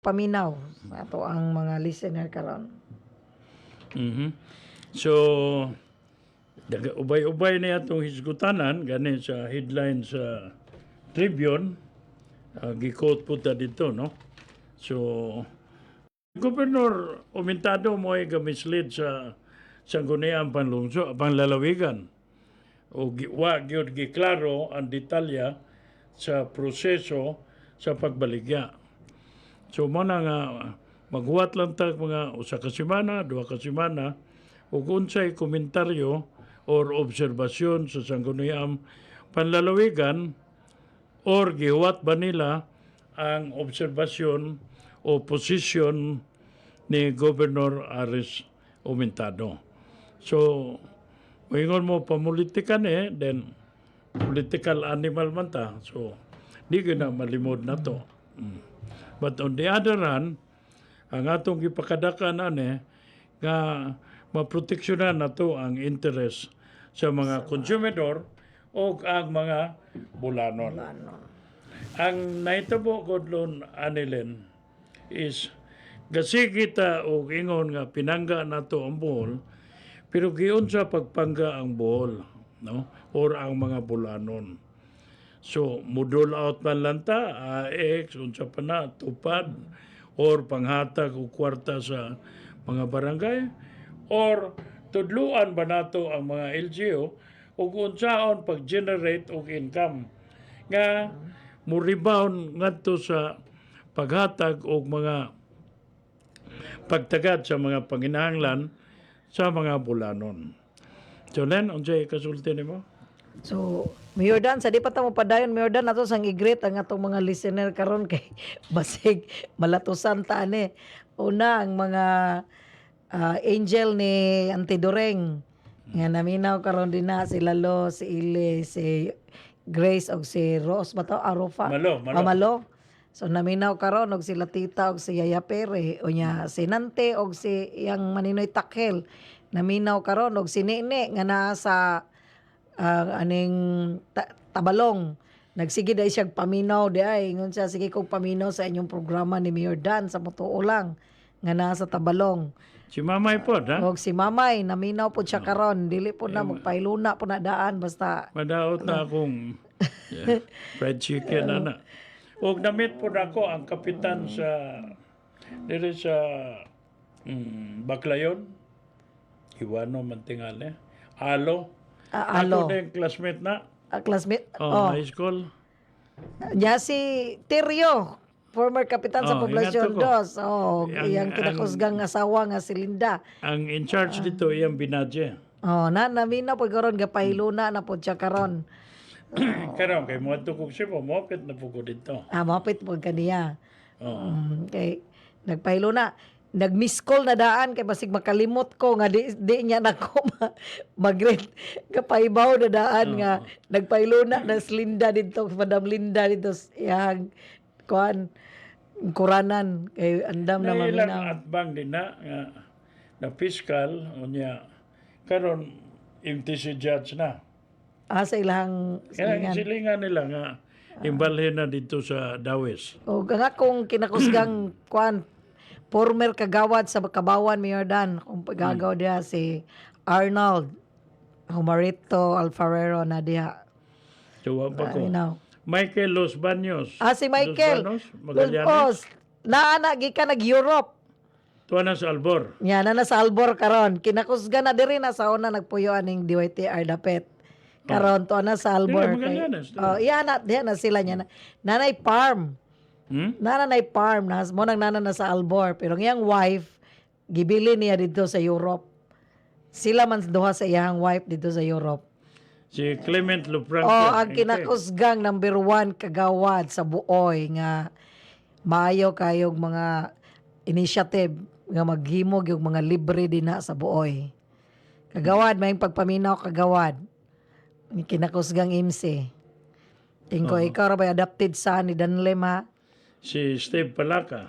paminaw sa ato ang mga listener karon. Mhm. So, ubay-ubay na atong hisgutanan gani sa headline sa Tribune, gi-quote po ta dito, no? So, Gobernador Umentado mo ay gamislead sa sangguniang panlalawigan o wa gyud giklaro ang detalya sa proseso sa pagbaligya. So mo na nga maghuwat lang tag mga usa ka semana, duha ka semana ug unsay komentaryo or obserbasyon sa sangguniang panlalawigan or gihuwat ba nila ang obserbasyon o posisyon ni Governor Aris Umentado. So, ingon mo pamulitika then political animal man ta. So, di na malimod na to. But on the other hand, ang atong gipakadakan nga maproteksyonan na to ang interest sa mga konsumidor o ang mga bulanon. Ang naitabo godlon anilen is gasigi ta og ingon nga pinangga nato ang buhol pero giunsa pagpangga ang buhol, no, or ang mga bulanon. So modul out man lang ta AX unsa pa na tupad or panghatag og kwarta sa mga barangay or tudluan ba nato ang mga LGU ug unsaon pag-generate og income nga mo rebound ngadto sa paghatag og mga pagtagad sa mga panginahanglan sa mga bulanon. So Len, unsay kasulti nimo? So, Mayor Dan, sa di pa ta mo padayon, Mayor Dan, nato sang i-greet ang atong mga listener karon kay basig malatusan ta ani. Una ang mga angel ni Auntie Doreng nga naminaw karon din na si Lalo, si Ile, si Grace og si Rose ba to? Arofa? Malo. Malo. So naminaw karon og sila tita og si Yaya Pere o nya si Nante og si yang Maninoy Takhel. Naminaw karon og si Nene nga naa sa aning Tabalong. Nagsige dai siya paminaw di ay ingon siya sige kog paminaw sa inyong programa ni Mayor Dan sa motuo lang nga naa sa Tabalong. Si Mamay po, ha? Og si Mamay naminaw po siya karon dili po na magpailuna po na daan basta Madaot na akong fried chicken ana. Og namit po nako ang kapitan sa diri sa Baclayon. Iwano man tingali. Alo. Alo. Ako na yung classmate na. Classmate. High school. Nya si Terio, former kapitan sa Poblasyon ingat 2. Oh, iyang kinakusgang asawa nga si Linda. Ang in charge dito iyang binadye. Oh, naminaw po karon gapahiluna na po siya karon. Karon kay mo kog siya mopit na po ko dito. Mapit po kaniya. Oo. Kay nagpahilo na. Nag-miss call na daan kay basig makalimot ko nga di niya nako mag-grade kapaibaw na daan nga nagpahilo na si Linda dito, Madam Linda dito yang kuan kuranan kay andam na Ilang maminaw. atbang din na fiscal unya karon empty si judge na. Sa ilang Kaya silingan nila nga imbalhin na dito sa Dawes. o nga kung kinakusgang kuan former kagawad sa Kabawan Mayor Dan kung pagagaw dia si Arnold Humarito Alfarero na diha. Tuwa pa ko. Now. Michael Los Baños. Si Michael. Los Baños, Magallanes. Naana gika nag-Europe. Tuwa na sa Albor. Nya na sa Albor karon. Kinakusga na diri na sa una nagpuyo aning DYTR dapet. Karon to na sa Albor. Magallanes. Iya na diha na sila nya. Nanay farm. Nanay farm na mo nang nana na sa Albor pero ngiyang wife gibili niya dito sa Europe. Sila man duha sa iyang wife dito sa Europe. Si Clement Lufranco. Ang kinakusgang number 1 kagawad sa Buoy nga maayo kayog mga initiative nga maghimog yung mga libre din na sa Buoy. Kagawad, may pagpaminaw kagawad. Kinakusgang IMSI. Tingko, ikaw ra ba adopted sa ni Danlem ha? Si Steve Palaca.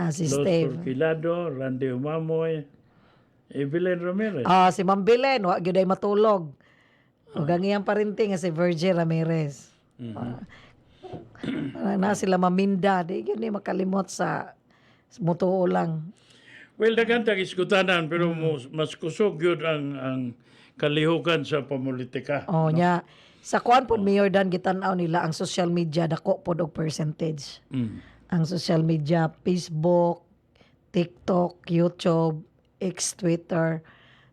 Si Los Steve. Porquilado, Randy Umamoy, Evelyn Ramirez. Si Ma'am Belen, wa gyud ay matulog. Ug ang iyang parinting nga si Virgie Ramirez. Na sila maminda, di gyud ni makalimot sa Mutuo lang. Well, daghan tag iskutanan pero mas kusog yun ang kalihukan sa politika. Oh, nya sa kuan pod Mayor Dan gitan-aw nila ang social media dako pod og percentage. Mm. Ang social media, Facebook, TikTok, YouTube, X, Twitter.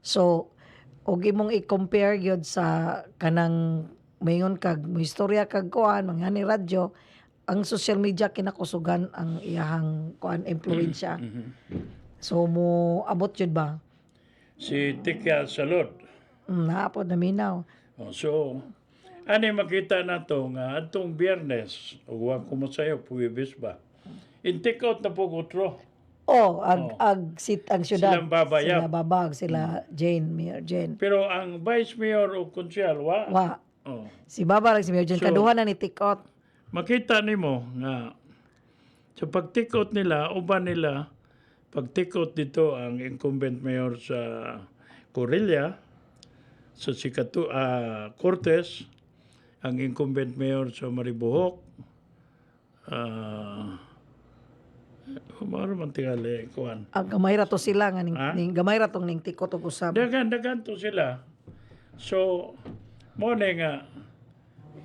So, og imong i-compare gyud sa kanang mayon kag mo istorya kag kuan mga ni radyo, ang social media kinakusugan ang iyahang kuan impluwensya. So mo abot jud ba? Si Tikya Salud. Naapod na minaw. So, ani makita na to nga atong Biyernes, o wa ko mo sayo, Puwebes ba? In-take out na po utro. Ang syudad. Silang babayab. Sila babag, sila Jane, Mayor Jane. Pero ang Vice Mayor o Konsyal, wa. Wa. Oh. Si Baba lang si Mayor Jane. So, Kaduha na ni Tikot. Makita nimo nga sa pag-take-out nila, uban nila, pag-take-out dito ang incumbent mayor sa Corella, sa Cortez, ang incumbent mayor sa Maribohok, maro man tingali, kuhan. Ang gamay ra to sila nga ning, Ha? ning gamay ra tong ning Tikot ug usab. Dagan to sila. So, mo na nga,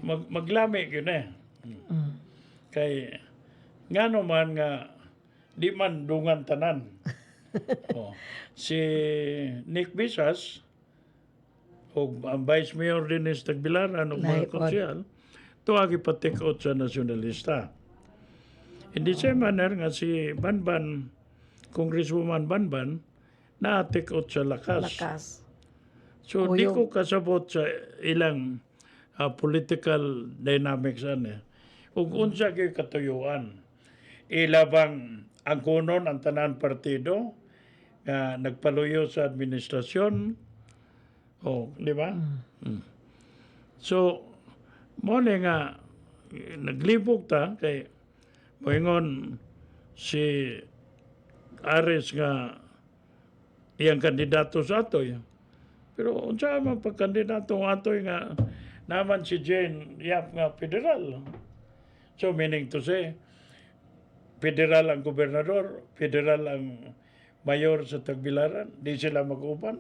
maglami yun eh. Kay, nga naman nga, di man dungan tanan. Oh. Si Nick Bisas, o ang Vice Mayor din is Tagbilaran, o mga Laipod. konsyal, tuwag ipatik out sa nasyonalista. In the same manner nga si Banban, Congresswoman Banban, na-take out sa Lakas. So, O di yung- ko kasabot sa ilang political dynamics ani. Ug unsa gyud katuyuan. Ilabang ang kunon ang tanan partido nga nagpaluyo sa administrasyon. O, di ba? Mm. So, mo ni nga naglibog ta kay moingon si Ares nga iyang kandidato sa atoy. Pero unsa man pagkandidato ng atoy nga naman si Jane Yap nga federal. So meaning to say, federal ang gobernador, federal ang mayor sa Tagbilaran, di sila mag-uban.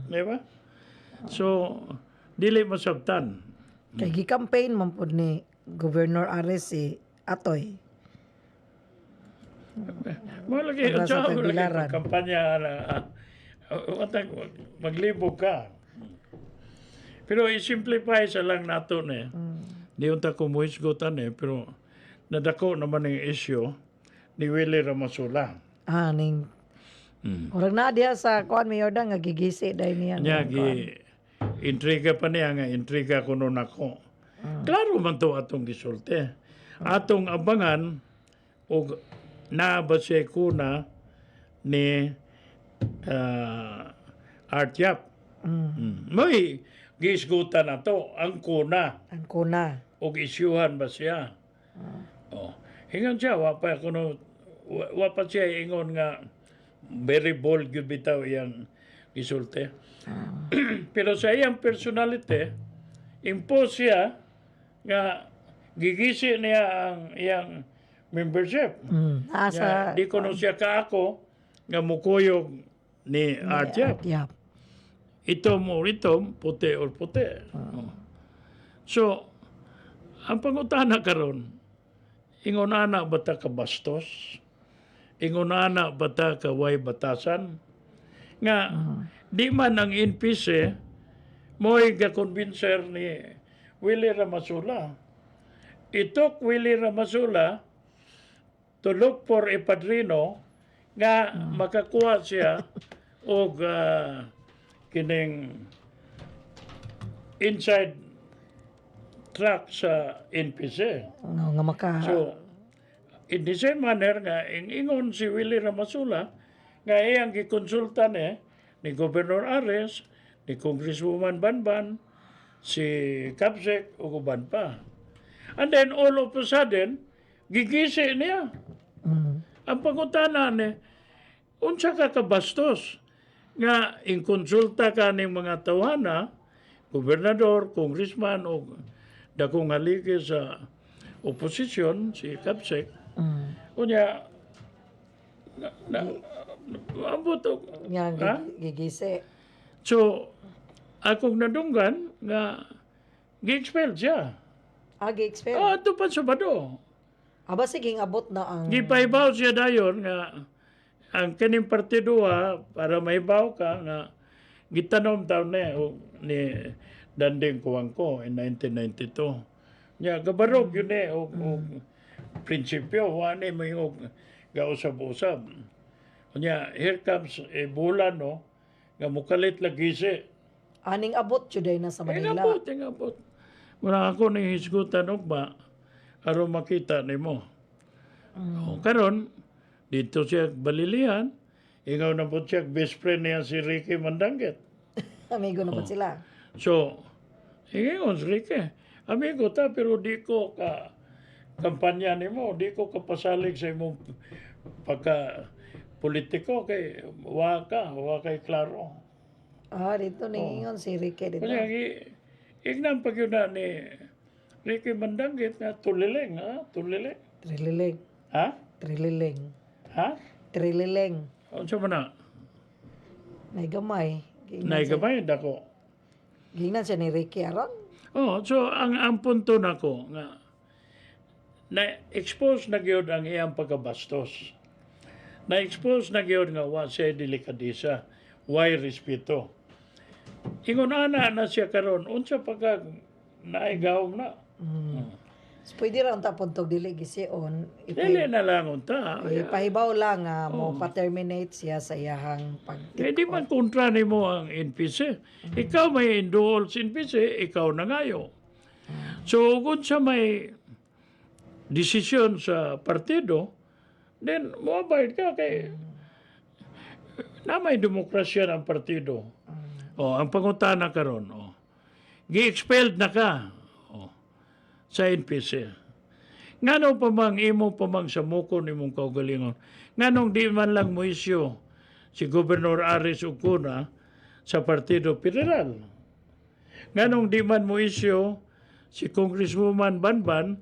Di ba? So, dili masabtan. Kay gi-campaign man pod ni Governor Ares si Atoy. Malagi, Para sa Tagbilaran. kampanya na maglibog ka. Pero i-simplify sa lang nato eh. Di unta ko muhisgotan pero nadako naman ang issue ni Willie Ramasula. Ning Orag na diha sa kuan Mayor Dan nga gigisi dai niya. Nya intriga pa niya nga intriga kuno nako. Klaro man to atong gisulti. Atong abangan og naaba siya kuna ni Art Yap. May gisgutan na to ang kuna Ang kuna. og isyuhan ba siya. Oh, hingan siya wa pa siya ingon nga very bold gyud bitaw iyang gisulti. Pero sa iyang personality, impose siya nga gigisi niya ang iyang membership. Asa Di ko no siya kaako nga mukuyog ni Art Yap. Yap. Ito mo rito, puti or puti. So, ang pangutana karon, ingon ana bata ka bastos? Ingon ana bata ka way batasan? Nga, di man ang NPC, mo'y gakonbinser ni Willie Ramasula. It took Willie Ramasula to look for a padrino nga makakuha siya og kining inside track sa NPC. No, nga maka So, in the same manner nga, ingon si Willie Ramasula, nga iyang gikonsulta ni Governor Ares, ni Congresswoman Banban, si Kapsek, o uban pa. And then, all of a sudden, gigisi niya. Ang pangutana ni, unsa ka kabastos nga inkonsulta ka ng mga tawana, gobernador, congressman, o dakong haligi sa oposisyon, si Kapsek, unya, Ambot og Nga ha? gigisi. So akong nadunggan nga gi-expel siya. Gi-expel. Ato pa sa Bado. Aba sige abot na ang Gipaibaw siya dayon nga ang kining partido para maibaw ka nga gitanom taon ni Danding Kuwangko in 1992. Nya gabarog yun og prinsipyo wani mo yung gausab-usab. Nya here comes bulan nga mukalit lagi si. aning abot juday na sa Manila. Ingabot. Muna ako ni hisgutan og ba aron makita nimo. Karon dito siya balilihan, ingaw na po siya best friend niya si Ricky Mandanggit. Amigo na po sila. So, ingayon si Ricky, amigo ta pero di ko ka kampanya nimo, di ko kapasalig sa imong pagka politiko kay wa kay klaro. Dito ningon si Ricky dito. Kanya ignam pag yun na ni Ricky Mandanggit nga tuliling, tuliling. Trililing. Ha? Trililing. Ha? Trililing. Unsa man na? Nay gamay. Naigamay dako. Gingnan siya ni Ricky aron. So ang punto nako nga na-expose na gyud ang iyang pagkabastos. Na-expose na gyud nga wa siya delikadesa, why respeto. Ingon ana na siya karon unsa pagka naigawom na. So, pwede ra unta puntog dili gision. Dili na lang unta. Ipahibaw lang nga mo pa-terminate siya sa iyahang Di man kontra nimo ang NPC. Ikaw may enroll sa NPC, ikaw na ngayo. So kung sa may desisyon sa partido, then mo-abide ka kay na may demokrasya ng partido. Ang pangutana karon, gi-expelled na ka sa NPC. Ngano pa mang imo pa mang samukon imong kaugalingon? Nganong di man lang mo isyo si Gobernador Aris Ucuna sa Partido Federal? Nganong di man mo isyo si Congresswoman Banban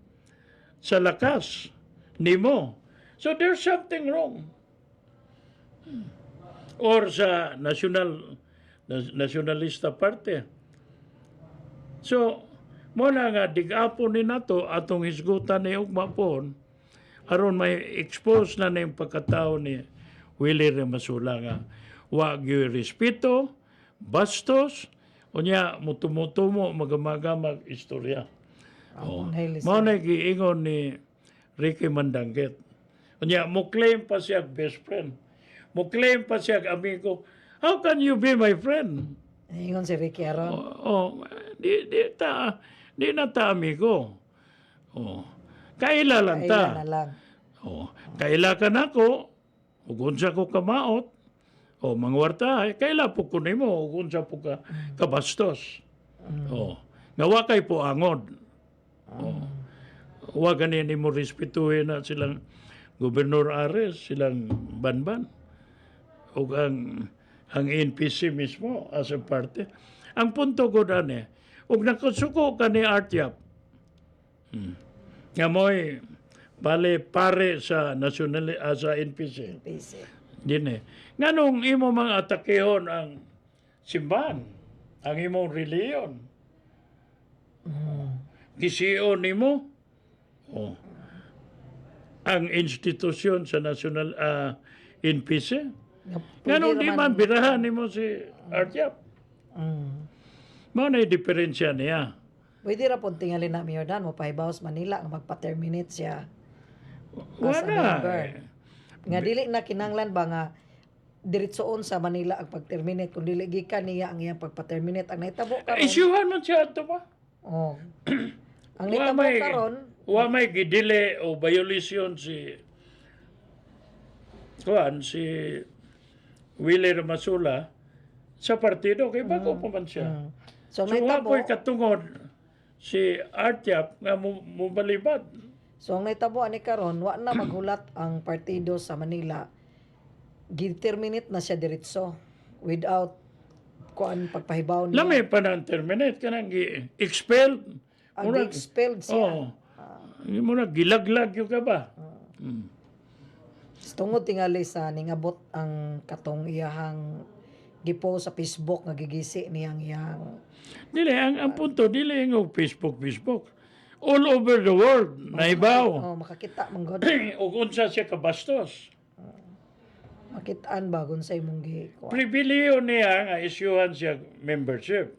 sa lakas nimo? So there's something wrong. Or sa Nacionalista Party. So, muna nga, digapon ni nato atong hisgutan ni ugma pon aron may expose na yung pagkatao ni Willie Remasula nga wa gyud respeto, bastos, unya mutumutumo magagamag istorya. Mao na giingon ni Ricky Mandanggit. Unya mo claim pa siya best friend. Mo claim pa siya amigo. How can you be my friend? Ingon si Ricky aron. Di na ta amigo. Kaila lang ta. Kaila na lang. Kaila ka na ko, ugunsa ko kamaot, mangwarta, kaila po ko nimo, ugunsa po ka kabastos. Nga kay po angod. Wa ganin mo respetuhin na silang Gobernador Ares, silang Banban. O ang NPC mismo as a party. Ang punto ko dani, ug nakasuko ka ni Artyap, nga mo'y pare sa national sa NPC. Dine. Nganong imo mga atakehon ang simbahan, ang imong reliyon. Gisiyon nimo ang institusyon sa national NPC. Nganong di man birahan nimo si Artyap. Mao na diferensya niya. Pwede ra pud tingali na Mayor Dan mo pahibaw sa Manila nga magpa-terminate siya. Wala. Nga dili na kinanglan ba nga diretsoon sa Manila ang pag-terminate kung dili gikan niya ang iyang pagpa-terminate ang nahitabo karon. Isyuhan man siya ato ba? Ang nahitabo karon wa may gidile o violation si Willie Remasula sa partido kay bago pa man siya. So wa nahitabo po'y katungod si Artyap nga mubalibad. So ang nahitabo ani karon wa na maghulat ang partido sa Manila. Gi-terminate na siya diretso without kuan pagpahibaw niya. Lami pa nang terminate kanang gi-expelled. Ang expelled siya. Muna gilaglag yung ka ba? Tungod tingali sa ningabot ang katong iyahang gipo sa Facebook nga gigisi niyang iyang Dili, ang punto, dili nga Facebook. All over the world, naibaw. makakita man god. O unsa siya kabastos. Makitaan ba kung sa imong Pribiliyo niya nga isyuhan siya membership.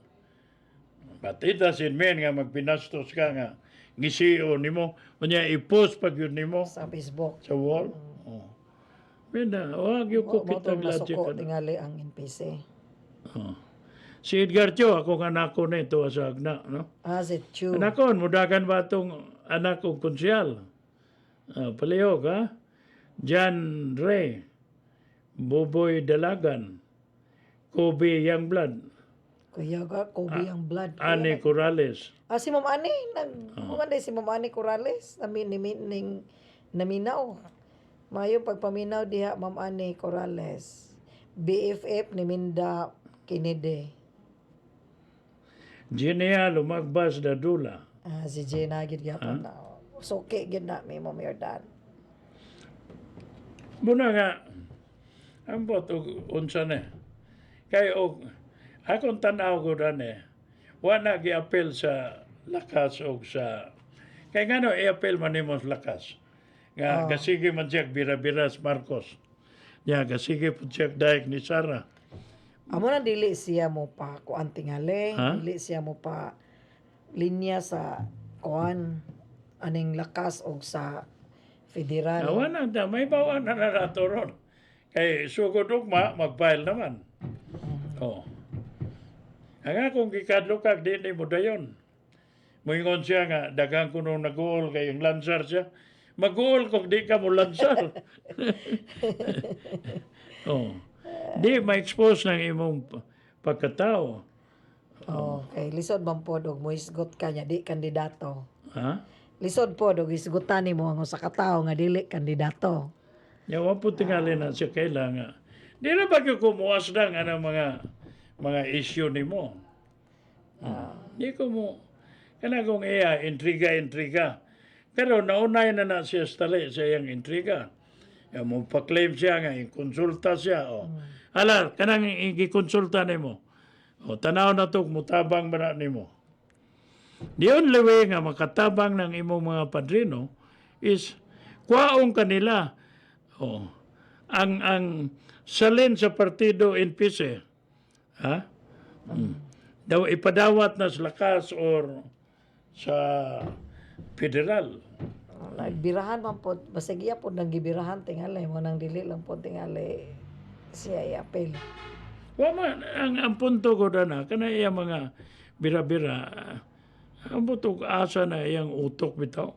But it doesn't mean nga magpinastos ka nga gisiyo nimo, unya i-post pag yun nimo sa Facebook. sa wall. Oh. Mina, wag yung Mo kukitang to logic. masuko tingali ang NPC. Oh. Si Edgar Cho, akong anak ko na ito sa agna, no? As it true. Anak ko, mudagan ba itong anak kong konsyal? Palihog, ha? John Ray, Boboy Dalagan, Kobe Youngblood, Kuya ga Kobe ang blood. Annie Corrales. Si Ma'am Ani kumanday si Ma'am Ani Corrales ning naminaw. Mayo pagpaminaw diha Ma'am Ani Corrales. BFF ni Minda Kennedy. Ginia Lumagbas Dadula. Si Jenna gid gyapon na. Suki gid na mi Ma'am Yordan. Muna nga, ambot unsa ne. Kay og akong tanaw ko ne, wala gi-apel sa lakas og sa kay ngano i-apel man nimo sa lakas. Nga kasige man siya bira-biras Marcos. Ya kasige pud siya daig ni Sara. Amo na dili siya mo pa kuan tingali, Ha? dili siya mo pa linya sa kuan aning lakas og sa federal. Awa na da may bawaan na nato ron. Kay sugod ugma mag-file naman. Oh. Ang akong gikadlokag di ni mo dayon. Moingon siya nga daghang kuno nag-goal kay yung lansar siya. Mag-goal kung di ka mo lansar. Oh. Di ma-expose ng imong pagkatao. Okay, lisod bang pod og moisgot ka nya di kandidato. Ha? Lisod pod og isgutan nimo ang usa ka tawo nga dili kandidato. Yawa po tingali na siya kailangan. Di na ba kayo kumuwas na nga ng mga issue ni mo? Di ko mo. Kana kung iya, intriga. Pero naunay na siya stali sa iyang intriga. Ya mo pa-claim siya nga, konsulta siya. O. Alar, kanang i-konsulta ni mo. O, tanaw na to, mutabang ba na ni mo. The only way nga makatabang ng imong mga padrino is kwaong kanila. O, ang salin sa partido NPC, ha? Daw ipadawat na sa lakas or sa federal. Nagbirahan man pod, basig iya pod nang gibirahan tingali mo nang dili lang pod tingali siya i-apel. Wa man ang punto ko na kana iya mga bira-bira ang butok asa na iyang utok bitaw.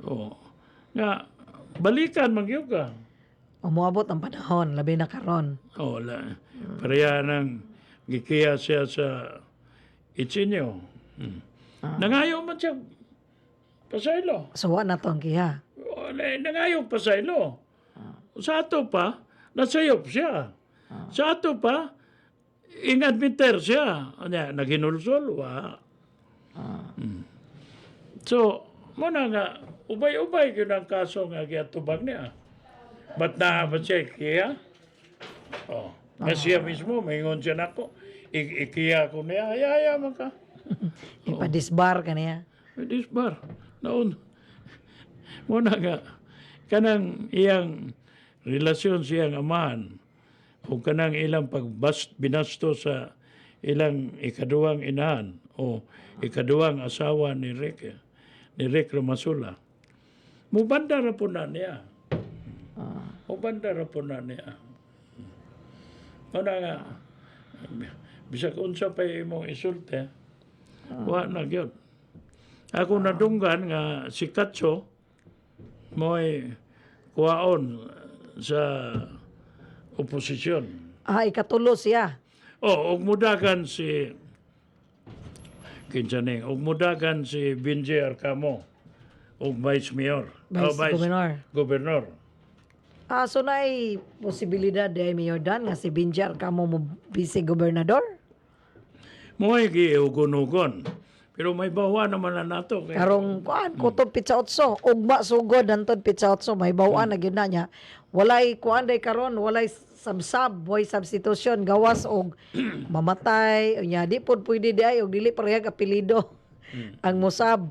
Oh. Nga balikan magyud ka. Umuabot ang panahon labi na karon. Oh, pareha nang gikiya siya sa itsinyo. Nangayo man siya pasaylo. So wa na to ang kiha. Oh, nangayo pasaylo. Sa ato pa, nasayop siya. Sa ato pa, inadmiter siya. Naghinulsol, wa. So, muna nga, ubay-ubay yun ang kaso nga giatubag niya. Ba't ba siya ikiya? Oh. Nga siya mismo, mayingon siya na ako. Ikiya ko niya, hayaya man ka. Ipadisbar ka niya. This bar. Noon. Muna nga, kanang iyang relasyon siyang amahan o kanang ilang binasto sa ilang ikaduwang inahan o ikaduwang asawa ni Rick Ramasula. Mubanda ra po na niya. Mubanda ra po na niya. Muna nga, bisag unsa pa imong isulte, wa na gyud. Ako nadunggan nga si Katso mo'y kuwaon sa oposisyon. Ikatulo siya. Og mudagan si kinsaning, og mudagan si Binjay Arcamo og Vice Mayor. Gobernador. So naay posibilidad de Mayor Dan nga si Binjar kamo mo vice gobernador? Mo'y giugon-ugon. Pero may bawa naman na nato. Karong kuan kutob pitsa otso, ugma sugod antod pitsa otso may bawaan na gyud na niya. walay kuan day karon, walay sabsab, way substitution gawas og mamatay, unya di pod pwede di ay og dili parehag apelyido ang musab.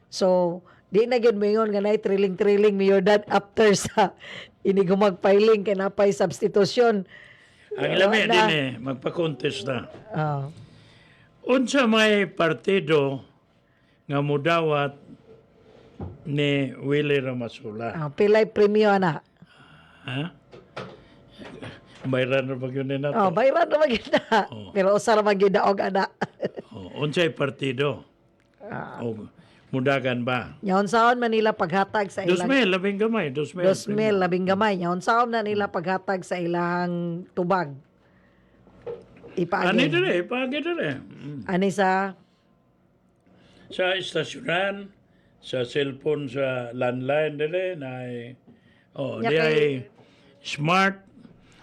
So di na gyud moingon nga nay trilling mayor dad after sa ini gumag-filing kay napay substitution. Ang ilami din magpa-contest na. Ah, Unsa may partido nga mudawat ni Willie Ramasula? pilay premyo ana. Ha? Bayran na ba yun na Oh, to? bayran na magyud na. Pero usa ra magyud na og ana. Unsay partido? O mudagan ba? Nyaon saon man nila paghatag sa ilang 2,000, labing gamay. 2,000. 2,000 labing gamay. Nyaon saon na nila paghatag sa ilang tubag. Ani Ipaagi. dire, pagi dire. Ani sa Sa istasyonan, sa cellphone, sa landline dire, na Nya di kay- ay smart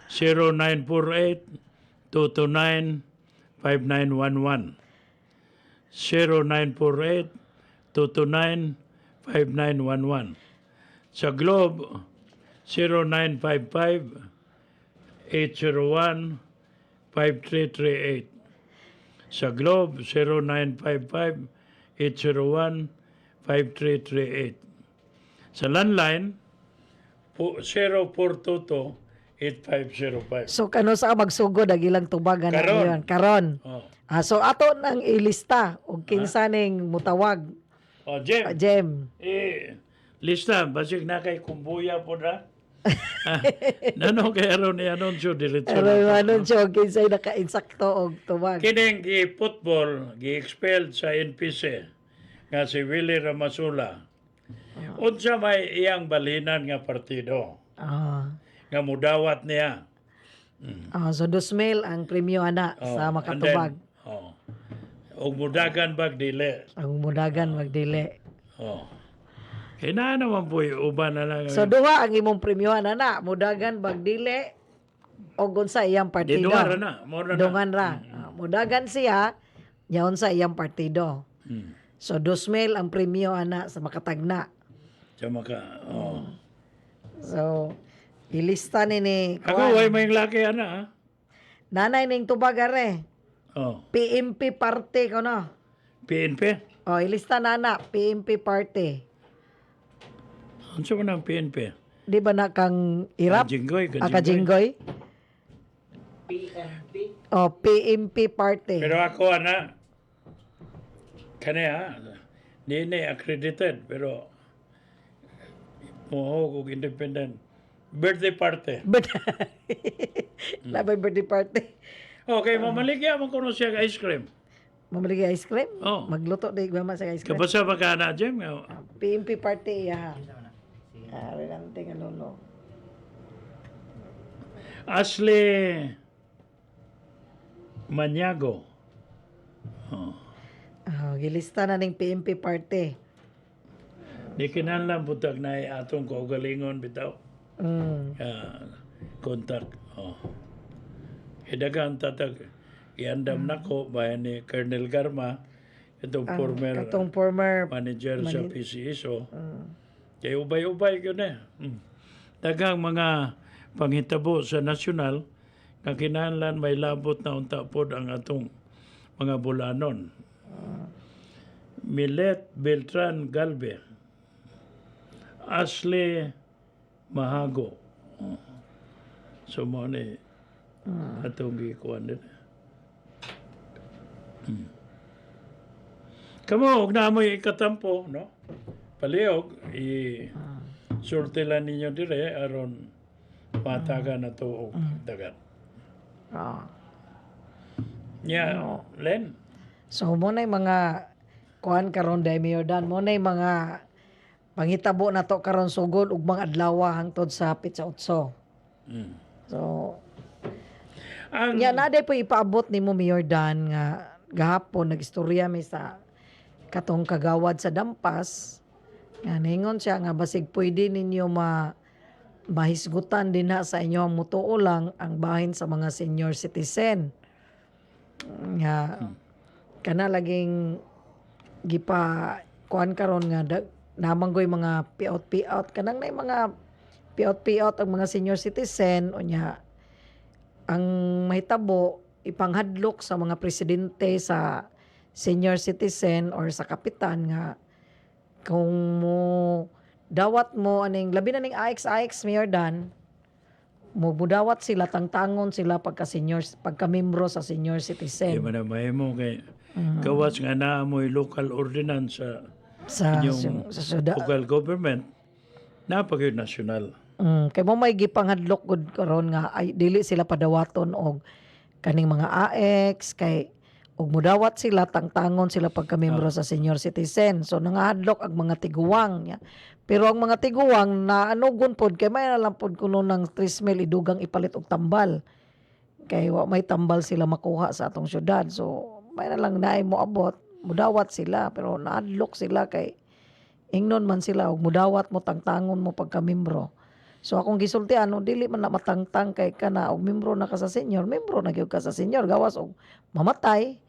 0948-229-5911. 0948-229-5911. Sa Globe, 0955-801-5338. Sa Globe, 0955-801-5338. Sa landline, 0422-8505. so kano sa magsugod ang ilang tubag ana Karon. ngayon. Karon. Oh. So ato nang ilista og kinsa ning mutawag. Jem, Jem. lista, basig na kay kumbuya po na. Nano kay aron ni anunsyo diretso Pero na. anon siya og kinsay naka-insakto og tubag. Kining gi-football, gi-expelled sa NPC nga si Willie Ramasula. Unsa may iyang balinan nga partido Ah. nga mudawat niya. So 2,000 ang premyo ana sa makatubag. Og mudagan bag dili. Ang mudagan magdili. Oh. Kaya naman po uban na lang. So duha ang imong premyo ana, mudagan bagdili og unsa iyang Di partido. duha ra na. Mora na. Dungan ra. Mudagan siya yaon sa iyang partido. Hmm. So 2,000 ang premyo ana sa makatagna. Sa maka, So ilista ni Ako, way may laki ana, ha? nanay ning tubag are. Oh. PMP party ko no. PNP? Oh, ilista na PMP party. Ano sa man ang PNP? Di ba na kang irap? Kajinggoy, Akajinggoy? Oh, PMP party. Pero ako, ana, kanya, di accredited, pero kung independent. Birthday party. But, labay birthday party. Okay, mamaligya mo kuno siya ka ice cream. Mamalik ice cream? Oh. Magluto di gama sa ice cream. Kabasa ba ka na, Jem? PMP party, ya. Relante nga lolo. Ashley Maniago. Gilista na ning PMP party. Di kinahanglan butag na atong kaugalingon bitaw. Contact. Daghang tatag iandam nako bayan ni Colonel Garma itong former Katong former manager sa PCSO. Kay ubay-ubay yun Daghang mga panghitabo sa nasyonal nga kinahanglan may labot na unta pod ang atong mga bulanon. Milet Beltran Galve. Ashley Mahago. So mo ni atong gikuan din. Kamo og na mo ikatampo, no? Paliog sortilan ninyo dire aron pataga na to og dagat. Nya, Len. So mo na mga kuan karon dai Mayor Dan, mo na mga panghitabo na to karon sugod ug mga adlaw hangtod sa Pitsa Utso. So Ang nya na day po ipaabot nimo Mayor Dan nga gahapon nagistorya mi sa katong kagawad sa Dampas nga ningon siya nga basig pwede ninyo mahisgutan din na sa inyo ang mutuo lang ang bahin sa mga senior citizen. Nga kana laging gipa kuan karon nga namanggoy mga payout kanang nay mga piot-piot ang mga senior citizen unya ang mahitabo ipanghadlok sa mga presidente sa senior citizen or sa kapitan nga kung mo dawat mo aning labi na ning AX Mayor Dan mo budawat sila tangtangon sila pagka-membro sa senior Di citizen man na mahimo kay gawas nga na mo'y local ordinance sa inyong sa syudad. local government, napag national. Kay mo may gipanghadlok gud karon nga ay dili sila padawaton og kaning mga AX kay og mudawat sila tangtangon sila pagka-membro sa senior citizen. So nangahadlok ang mga tiguwang niya. Pero ang mga tiguwang na anugon pod kay may na lang pod kuno ng 3,000 idugang ipalit og tambal. Kay wa may tambal sila makuha sa atong syudad. So may na lang naay mo abot, mudawat sila pero naadlok sila kay ingnon man sila og mudawat mo tangtangon mo pagka-membro. So akong gisultian no dili man na matangtang kay kana og membro na ka sa senior, membro na gyud ka sa senior gawas og mamatay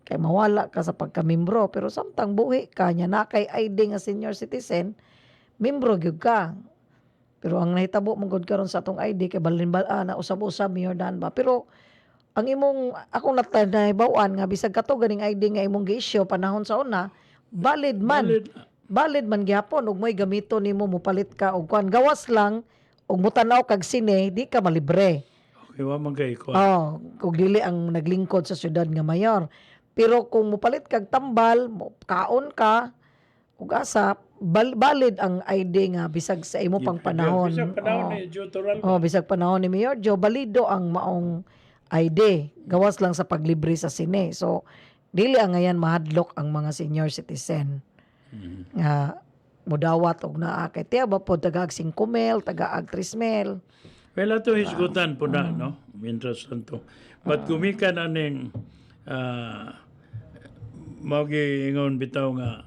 kay mawala ka sa pagka-membro pero samtang buhi ka nya na kay ID nga senior citizen, membro gyud ka. Pero ang nahitabo mong gud karon sa atong ID kay na usab-usab Mayor Dan ba. Pero ang imong akong nahibaw-an nga bisag kato ganing ID nga imong gi-issue panahon sa una, valid man. Valid man gyapon ug mo'y gamito nimo mopalit ka og kuan gawas lang ug mutanaw kag sine di ka malibre. Okay, wa man kay ko. Kung dili ang naglingkod sa syudad nga mayor. Pero kung mopalit kag tambal, kaon ka ug asa valid ang ID nga bisag sa imo pang panahon. Bisag panahon ni Jotoral. Bisag panahon ni Mayor Joe, balido ang maong ID. Gawas lang sa paglibre sa sine. So dili ang ngayon mahadlok ang mga senior citizen. Nga mudawat og naa kay tiya ba po tagaag 5,000, tagaag 3,000. Well, ato hisgutan po na, no? Mientras tanto. But gumikan aning magi-ingon bitaw nga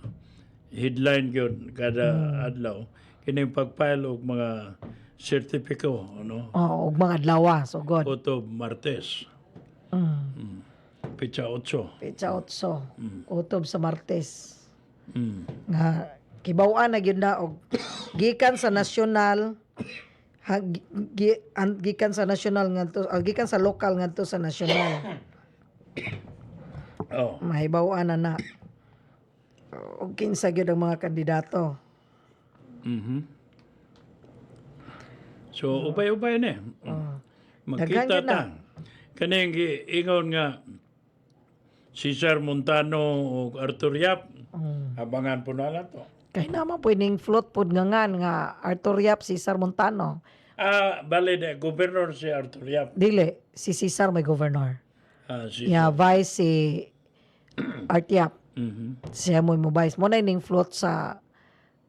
headline gyud kada adlaw kining pagfile og mga sertipiko, ano? Og mga adlaw, so good. Otob Martes. Pitsa 8. Pitsa 8. Utob sa Martes. Nga kibaw-an na gyud na og gikan sa nasyonal gikan sa nasyonal ngadto gikan sa lokal ngadto sa nasyonal. Mahibaw-an na og kinsa gyud ang mga kandidato. So ubay-ubay ni. Makita ta. Kaning ingon nga Cesar Montano ug Arthur Yap. Abangan po na lang to. Kay naman pwedeng float pod nga Arthur Yap, Cesar Montano. Bale de gobernador si Arthur Yap. Dili, si Cesar may governor. Vice si Art Yap. Siya mo vice. Mo na ining float sa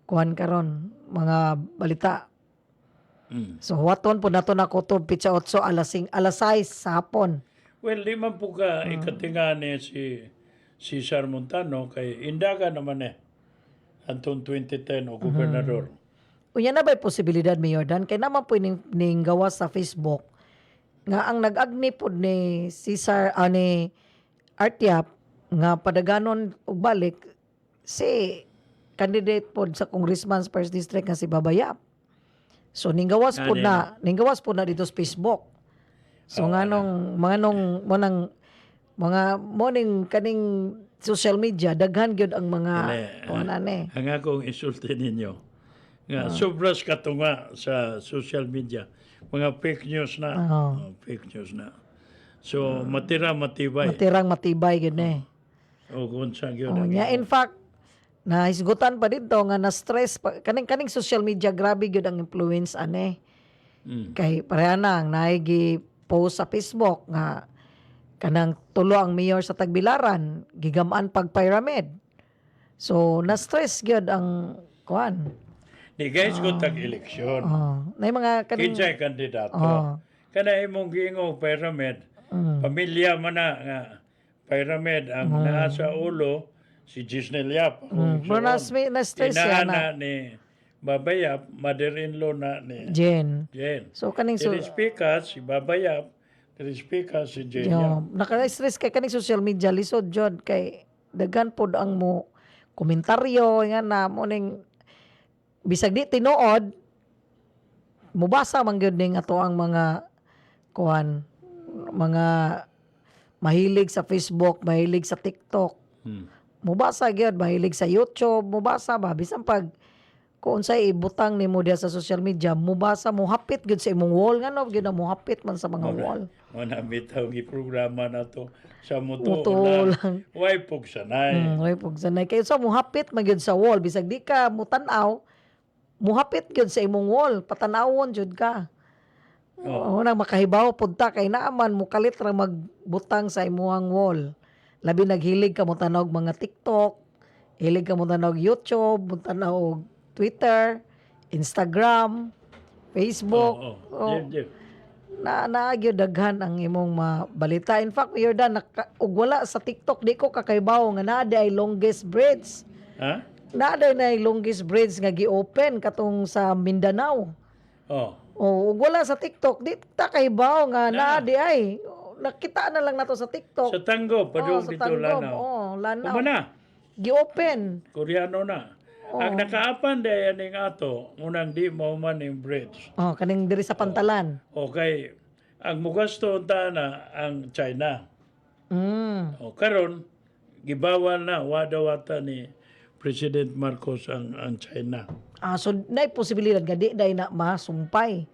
kuhan karon mga balita. So waton po nato na kutob pitsa 8 alas 6 sa hapon. Well, di man po ka ikatinga ni si Cesar Montano kay indaga naman Anton 2010 o gobernador. Unya na ba'y posibilidad, Mayor Dan? Kaya naman po ning gawas sa Facebook nga ang nag-agni po ni Cesar, ni Artiap nga padaganon og balik si candidate po sa Congressman's First District nga si Babayap. So ning gawas po na dito sa Facebook. So morning kaning social media daghan gyud ang mga Ang akong isulti ninyo nga sobras katunga sa social media mga fake news na. Fake news na. So matirang matibay gyud o kunsa gyud. In fact nahisgutan pa dito nga na stress kaning social media grabe gyud ang influence kay pareha nang naigi post sa Facebook nga kanang tulo ang mayor sa Tagbilaran gigamaan pag pyramid. So na-stress gyud ang kuan. Di guys go tag eleksyon. Nay mga Kinsay kandidato. Kana imong giingo pyramid. Pamilya man na nga pyramid ang naa sa ulo si Gisnel Yap. Na-stress na ni Babayap, mother-in-law na ni Jen. So kaning speaker si Babayap, speaker si Jen. Naka-stress kay kaning social media lisod jud kay daghan pod ang mo komentaryo nga na mo ning bisag di tinuod mubasa man gyud ning ato ang mga kuan, mga mahilig sa Facebook, mahilig sa TikTok, Hmm. mubasa gyud, mahilig sa YouTube, mubasa ba bisan pag kung unsay ibutang nimo diha sa social media, mubasa mo hapit gyud sa imong wall ngano gyud mo hapit man sa mga wall. Mana bitaw gi programa na to sa Muto muto lang. lang. Way pug sanay. Oy pug sanay kay sa muhapit man gyud sa wall bisag di ka mutan-aw, muhapit gyud sa imong wall, patanawon jud ka. Oo, nang makahibaw pud ta kay naaman mukalit ra magbutang sa imong wall. Labi naghilig ka mo tanog mga TikTok, hilig ka mo tanog YouTube, mo tanaw Twitter, Instagram, Facebook. Oo. Oh, Jeb. naagyo daghan ang imong mabalita. In fact, Mayor Dan, ug wala sa TikTok di ko kakaybaw nga naa ay longest bridge. Ha? Naa na ay longest bridge nga gi-open katong sa Mindanao. Oh. O ug wala sa TikTok, di ta kaybaw nga Na. naa di ay. Nakita na lang nato sa TikTok. Sa Tango, padung sa dito Tanggom. Lanaw. Lanaw. Kumana, Gi-open. Koreano na. Ang nakaapan dayan ning ato, unang di mo man yung bridge. Kaning diri sa Pantalan. Okay, ang mugasto unta na ang China. Mm. O karon gibawal na wada-wata ni President Marcos ang China. So naay posibilidad nga di day na masumpay.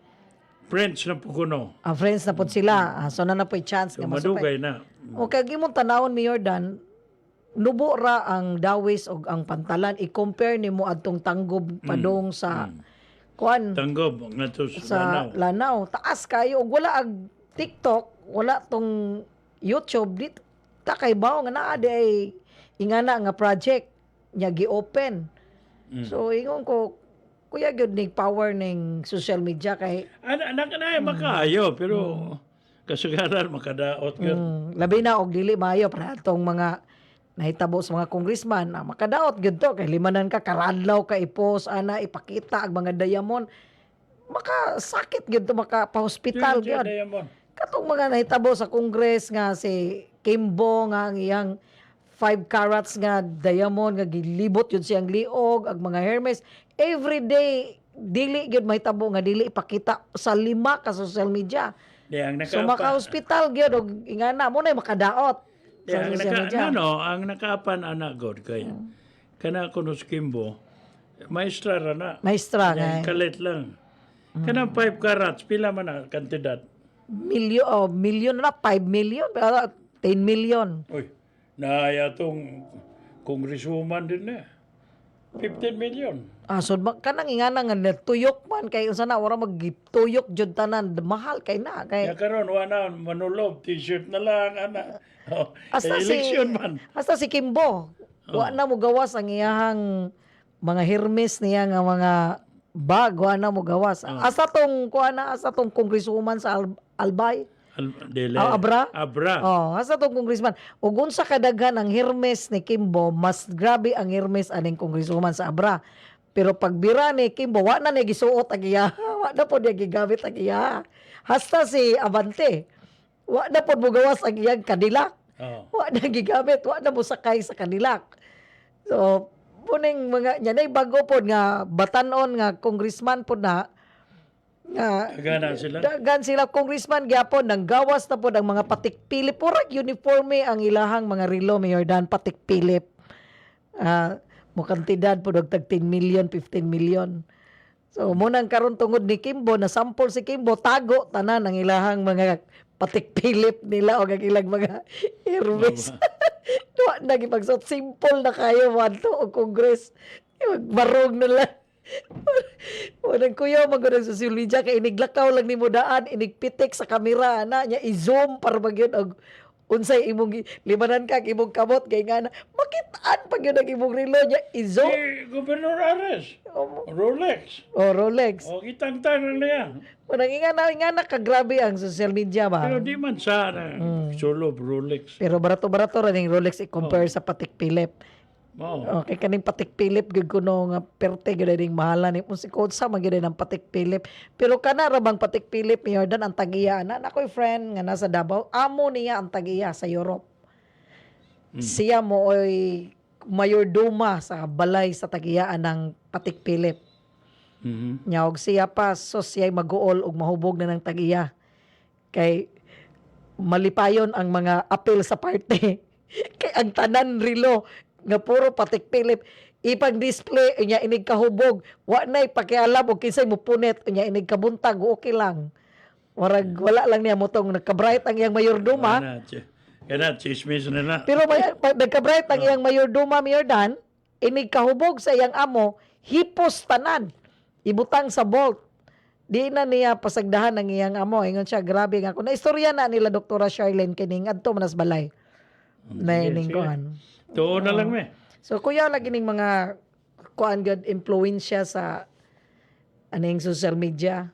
French na po kuno. Friends na pod sila. So na po'y chance So, nga masumpay. madugay na. Okay, gimong tanawon Mayor Dan, nubo ra ang Dawis og ang Pantalan i-compare nimo adtong Tanggob padong sa kuan Tanggob nga to sa Lanao. Lanao. Taas kayo ug wala ag TikTok, wala tong YouTube dit ta kay bawo nga naa di ay ingana nga project nya gi-open. So ingon ko kuya gyud ning power ning social media kay Anak na makaayo pero kasagaran makadaot gyud. labi na og dili maayo para atong mga nahitabo sa mga congressman makadaot gyud to kay limanan ka karadlaw ka ipos ana ipakita ang mga diamond makasakit gyud to maka-hospital gyud. Diamond. Katong mga nahitabo sa Congress nga si Kimbo nga ang iyang 5 carats nga diamond nga gilibot yun siyang liog ag mga Hermes everyday dili gyud mahitabo nga dili ipakita sa 5 ka social media. Di ang So maka-hospital gyud og ingana mo na makadaot Di, sa ang social media. ang nakaapan anak god kay kana kuno si Kimbo maestra ra na. Maestra Yan, nga kalit lang. Kanang 5 carats pila man na kantidad. million na 5 million 10 million. Uy, naaya tong congresswoman din na. 15 million. So kanang ingana nga tuyok man kay unsa na wala magtuyok jud tanan mahal kay na kay Ya karon wala manulob t-shirt na lang ana. Oh, Hasta election man. Hasta si Kimbo. Wa na mo gawas ang iyahang mga Hermes niya nga mga bag, wa na mo gawas. Asa tong congresswoman sa Albay. Dele. Abra? Abra. Asa tong congressman. Ug unsa kadaghan ang Hermes ni Kimbo, mas grabe ang Hermes aning congresswoman sa Abra. Pero pagbira ni Kimbo, wa na ni gisuot ang iya. Wa na po niya gigamit ang iya. Hasta si Abante. Wa na po mo gawas ang iyang kadilak. Oh. Wa na gigamit, wa na mo sakay sa kanilak. So, puning mga yan ay bago po nga batanon nga congressman po na nga Gana sila. dagan sila congressman gyapon nang gawas na po ang mga patikpilip purag uniforme ang ilahang mga relo Mayor Dan patikpilip. Mo kantidad po tag 10 million, 15 million. So munang karon tungod ni Kimbo na sample si Kimbo tago tanan ang ilahang mga patikpilip nila o ang ilang mga Hermes. Wa na gipagsuot simple na kayo wanto og Congress. Magbarog na lang. Unang kuya magud sa social media kay iniglakaw lang nimo daan inigpitik sa kamera na nya i-zoom para magyud og unsay imong limanan ka imong kamot kay nga na makitaan pag yun ang imong relo nya i-zoom. Si Governor Ares. Rolex. Rolex. Kitang-tang na niya. Unang ingana kagrabe ang social media ba. Pero di man sana. Solo Rolex. Pero barato-barato ra ning Rolex i-compare sa Patek Philippe. Oh. Okay, kaning Patek Philippe gyud kuno nga perte gyud ning mahalan ni si sa magyud ng Patek Philippe. Pero kana ra bang Patek Philippe Mayor Dan ang tagiya na ako'y friend nga nasa Davao, amo niya ang tagiya sa Europe. Siya mo oy mayordoma sa balay sa tagiyaan ng Patek Philippe. Mhm. Nya og siya pa so siya'y mag-uol og mahubog na ng tag-iya. Kay malipayon ang mga apil sa parte. Kay ang tanan rilo nga puro patik Pilip ipag-display unya inig kahubog wa nay pakialam og kinsay mupunit unya inig kabuntag okay lang. Warag wala lang niya motong nagka-bright ang iyang mayordoma. Kana chismis na na. Pero may, pag nagka-bright ang iyang mayordoma, Mayor Dan, inig kahubog sa iyang amo, hipos tanan. Ibutang sa bolt. Di na niya pasagdahan ang iyang amo. Ingon siya, grabe nga. Kung naistorya na nila Dr. Charlene kining adto manas balay. Na Sige, ining sige. kuhan. Tuon na lang me. So kuya lagi ning mga kuan gud influensya sa aning social media.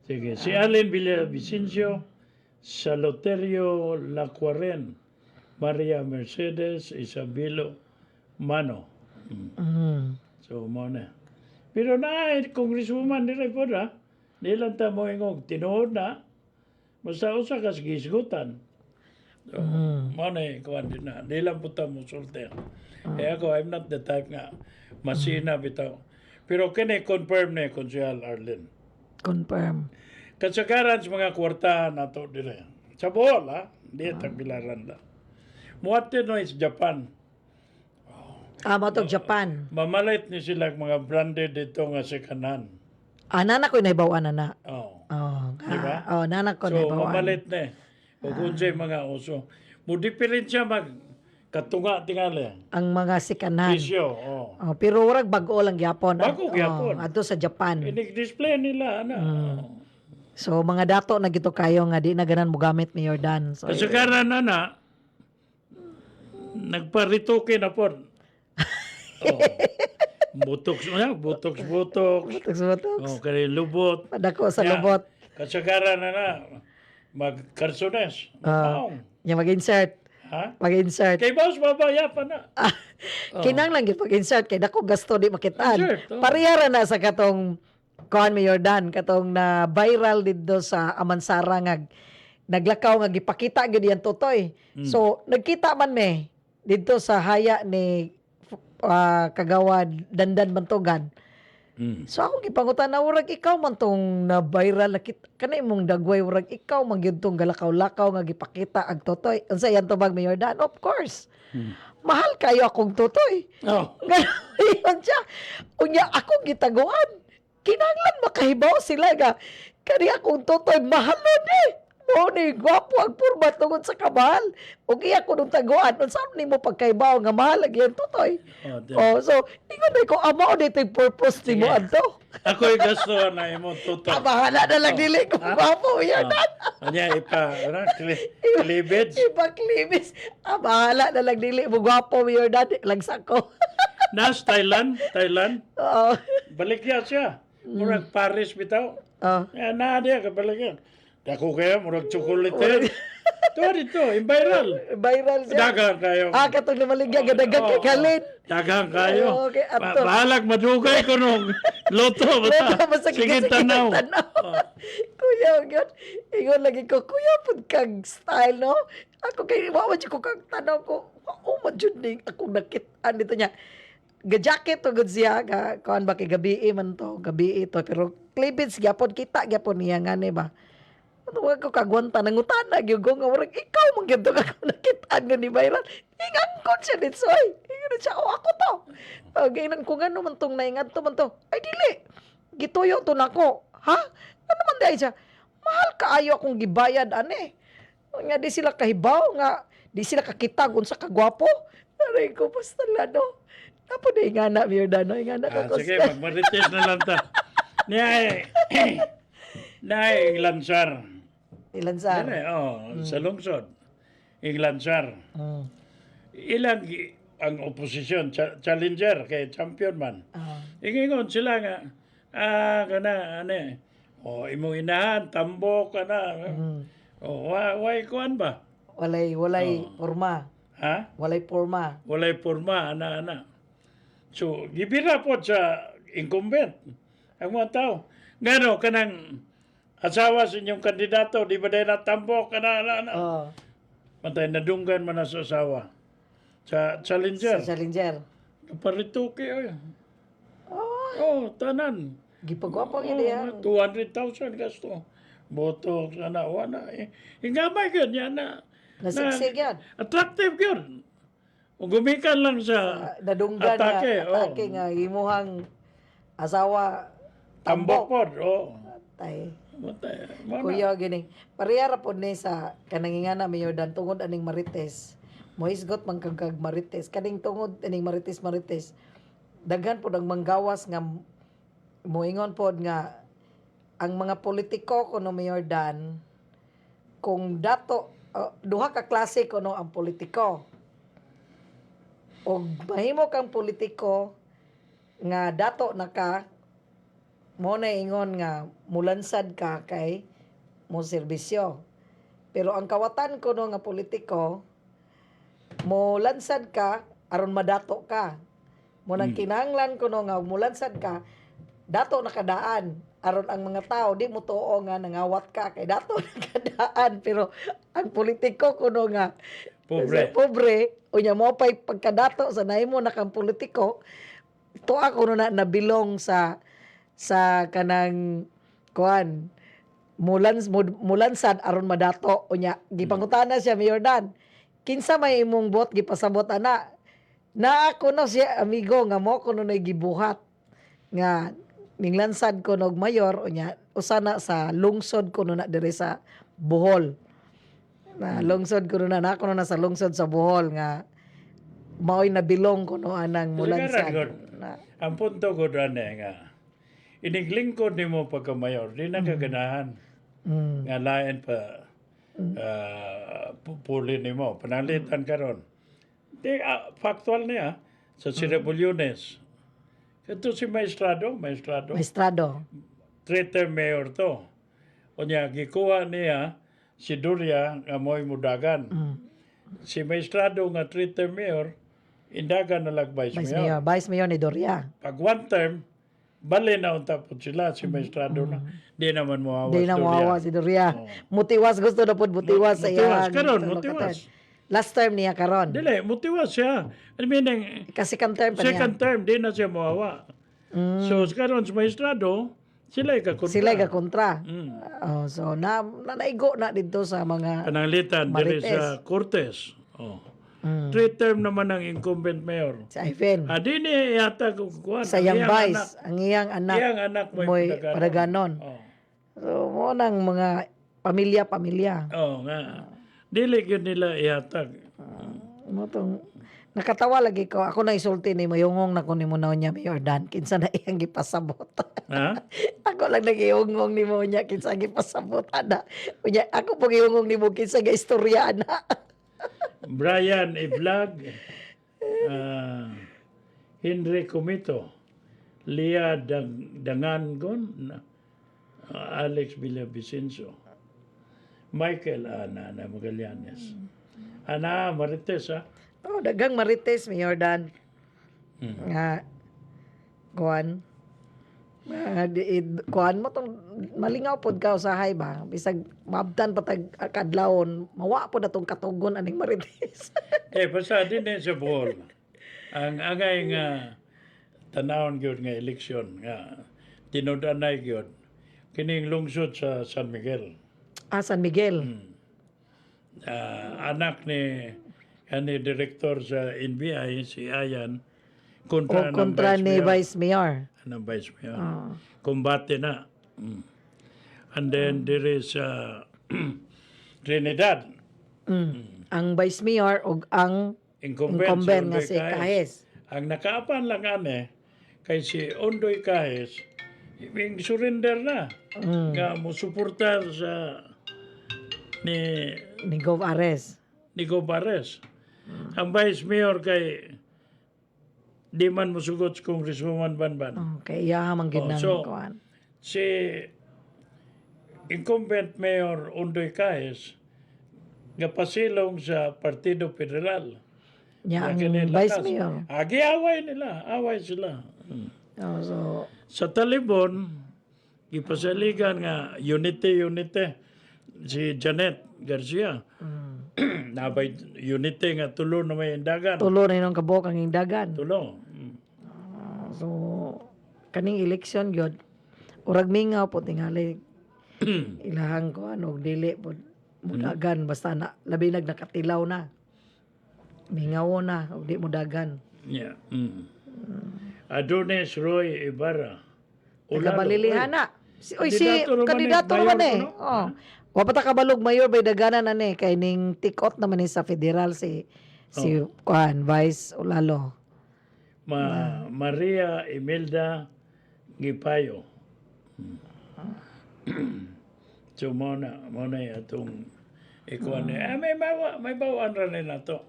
Sige. Si Allen Villavicencio, Saloterio Lacuaren, Maria Mercedes Isabelo Mano. Mm. So, mo na. Pero na, kongreswoman nila po na. Nilang ta mo ingog, tinuod na. Basta usa kas gisgutan. So, mo na, kuwan din na. Nilang po ta mo sulter. Kaya ako, I'm not the type nga masina bitaw. Pero kini confirm na Konsyal Arlen. Confirm. Kasagaran sa mga kwartahan nato dire. Sa Bohol, ha? Di tagbilaran na. Muwate no is Japan. Matog Japan. Mamalit ni sila mga branded dito nga sa kanan. Nana ko naibawan na. Oh. Oh, Diba? nana ko So, naibawan. mamalit na. O kung sa'y mga uso. Mo diferensya mag katunga tingali. Ang mga sikanan. Pisyo. Oh. Pero warag bago lang gyapon. Bago gyapon. Ato sa Japan. Inig-display nila. Ano? So mga dato na gito kayo nga di na ganan mo gamit ni Jordan. So Kasagaran na nagparitoke na po. Oh. Butoks na, butoks. butoks. Oh, kaya lubot. Padako sa Ya, lubot. Kasagaran na magkarsones. Yung mag-insert. Ha? Mag-insert. Kay boss, babaya pa na. Kinang lang gid pag-insert kay dako gasto di makitaan. Insert, oh. Parehara na sa katong kuan mi Jordan katong na viral didto sa Amansara nga naglakaw nga gipakita gid yan totoy. So nagkita man me didto sa haya ni Kagawad Dandan Bantogan. So ako gipangutan na urag ikaw man tong na viral na kanay mong dagway urag ikaw man gyud tong galakaw-lakaw nga gipakita ag totoy. Unsa yan tubag mi Jordan? Of course. Mahal kayo akong totoy. Oh. Ganon siya. Unya akong gitaguan. Kinanglan makahibaw sila nga. Kani akong totoy mahalon eh. Mo ni gwapo ang purba tungod sa kamahal. Ug iya ko nung taguan. Unsa nimo pagkahibaw nga mahal lagi ang totoy. So ingon na ko amo dito yung purpose nimo adto. Ako'y gasto na imo tuto. Bahala na lang dili ko gwapo yan. Anya klibeds. Ipaklimis. Bahala na lang dili mo gwapo your dad. Lagsa ko. Nas Thailand. Oo. Balik siya. Murag Paris bitaw. Na dia kabalik yan. Dako kaya murag chocolate. Tuwa dito, viral. Viral siya. Dagang kayo. Katong lumaligya, gadagan kay Kalin. Dagang kayo. Okay, ato. Bahalag madugay ko nung loto. Basta Sige tanaw. Kuya, yun. Ingon lagi ko, kuya, pud kag style, no? Ako kay, wawan ko kag tanaw ko. Madjud ning akong nakitaan dito niya. Ga-jacket to gud siya, kuan ba kay gabi man to, gabi ito. Pero cleavage gyapon, kita gyapon niya nga ni ba? Tuwag ko kagwanta nangutana gyud ko nga murag ikaw man gyud to ka nakitaan nga ni Bayran. Ingangkon siya ditsoy. Ingon siya ako to. Gainan ko ngano man tong naingad to man to. Ay dili. Gituyo to nako. Ha? Ano man dai siya? Mahal kaayo akong gibayad ane. Nga di sila kahibaw nga di sila kakita kung sa kagwapo. Aray ko basta lano. Tapo na ingana mi Jordano ingana ko. Sige, magmarites na lang ta. Nay Lansar. Ilansar. Sa lungsod. Iglansar. Ilang ang oposisyon, challenger, kay champion man. Ingingon sila nga, imong inahan, tambok, why kuan ba? Walay porma. Ha? Walay porma. Walay porma, So, gibira po sa incumbent. Ang mga tao. Ngano, kanang asawa sa inyong kandidato, di ba dahil natambok, Matay, nadunggan man na sa asawa. Sa challenger. Sa challenger. Parituke, tanan. Gipagwapo ang ideya. 200,000 gasto. Botox, ana, wala. Hingamay yun, yan na. Nasiksig yan. Attractive yun. Kung gumikan lang sa Nadunggan atake, nga, atake nga, imuhang asawa, tambok tambok. po, Tay. Mana? Kuya, gini. Parehara po ni sa kanangingana mayor dan tungod aning Marites. Moisgot man kag Marites. Kaning tungod aning Marites. Daghan po ang manggawas nga moingon po nga ang mga politiko kuno mayor dan kung dato duha ka klase kuno ang politiko. Og mahimo kang politiko nga dato na ka mo na ingon nga mulansad ka kay mo serbisyo. Pero ang kawatan ko no nga politiko, mo lansad ka aron madato ka. Mo nang kinahanglan ko no nga mulansad ka, dato nakadaan aron ang mga tao di mo tuo nga nangawat ka kay dato nakadaan. Pero ang politiko kuno nga pobre unya mo pay pagkadato sa nahimo na kang politiko, tuwa kuno na nabilong sa kanang kuan mulansad aron madato unya gipangutana siya Mayor Dan kinsa may imong bot gipasabot ana na ako no siya amigo nga mo kuno nay gibuhat nga ninglansad ko og mayor unya usana sa lungsod kuno na dire sa Bohol na lungsod kuno na kuno na sa lungsod sa Bohol nga maoy nabilong kuno anang mulansad na Ang punto ko doon nga, iniglingkod ni mo pagkamayor, di na kaganahan. Nga lain pa puli ni mo, panalitan ka ron. Di, factual niya, sa Sirabulyones. Ito si Maestrado. maestrado 3-term mayor to. O niya, gikuha niya si Duria nga mo'y mudagan. Si Maestrado nga 3-term mayor, indagan na lang Vice Mayor ni Doria. Pag 1 term, bali na unta po sila, si Maestrado na. Di naman mawawas. Di na mawawa si Doria. Oh. Mutiwas gusto na po mutiwas sa Mutiwas, iyang karon, tulog mutiwas. ka term. Last term niya karon. Dili, mutiwas siya. I mean, Kasi second term pa niya. second term, di na siya mawawa. So, karon sa Maestrado, sila ikakontra. Sila ga kontra. Mm. So naigo na dito sa mga Pananglitan, dili Marites. sa Cortes. 3 term naman ang incumbent mayor. si Ivan. Di ni yata kukuhan. Sa iyang vice, ang iyang anak Iyang anak mo'y padaganon. Oh. So mo nang mga pamilya. Oo nga. Dili yun nila ihatag. Mo tong nakatawa lagi ko. Ako na isulti ni mayungong na ko ni mo na niya Mayor Dan. Kinsa na iyang gipasabot. Ha? Ako lang nagihungong ni mo niya kinsa gipasabot ana. Unya ako pag ihungong ni mo kinsa ga istorya ana. Brian Iblag, Henry Comito, Lia Dangangon, Alex Villavicencio, Michael Ana Magallanes. Ana Marites, ha? Oh, dagang Marites Mayor Dan. Nga kuan kuan mo tong malingaw pod ka usahay ba bisag mabdan patag kadlawon mawa pod atong katugon aning Marites. Basta din sa Bohol. Ang angay nga tanawon gyud nga eleksyon nga tinudanay gyud kining lungsod sa San Miguel. San Miguel. Anak ni direktor sa NBI si Ayan O kontra ni Vice Mayor. ng Vice Mayor. Kumbate na. And then there is Trinidad. Ang Vice Mayor o ang incumbent nga si Kahes. Ang nakaapan lang kay si Ondoy Kahes, yung surrender na. Nga mo suportar sa Ni Gov Ares. ni Gobares. Ang Vice Mayor kay di man musugot si Congresswoman Banban. Okay, iya man gid nang so, kuan. Si incumbent Mayor Ondoy Caes nga pasilong sa Partido Federal. Nya ang Kini Vice lakas. Mayor. Away sila. So Sa Talibon, ipasaligan nga unity si Janet Garcia. Nabay unity nga tulo na may indagan. tulo na nung kabok ang indagan. Tulo. So kaning election gyud Urag mingaw po tingali ilahang ko ano dili po mudagan basta na labi nakatilaw na. Mingaw na ug di mudagan. Yeah. Adonis Roy Ibarra. Taga Balilihana. Si Kandidato naman kandidato eh, naman mayor eh. ko, no? Oh. Wa pa ta kabalog mayor bay daganan na ni kay ning tikot naman ni sa federal si kuan Vice Olalo. Maria Imelda Gipayo. So mo na atong ikuan may bawaan ra na to.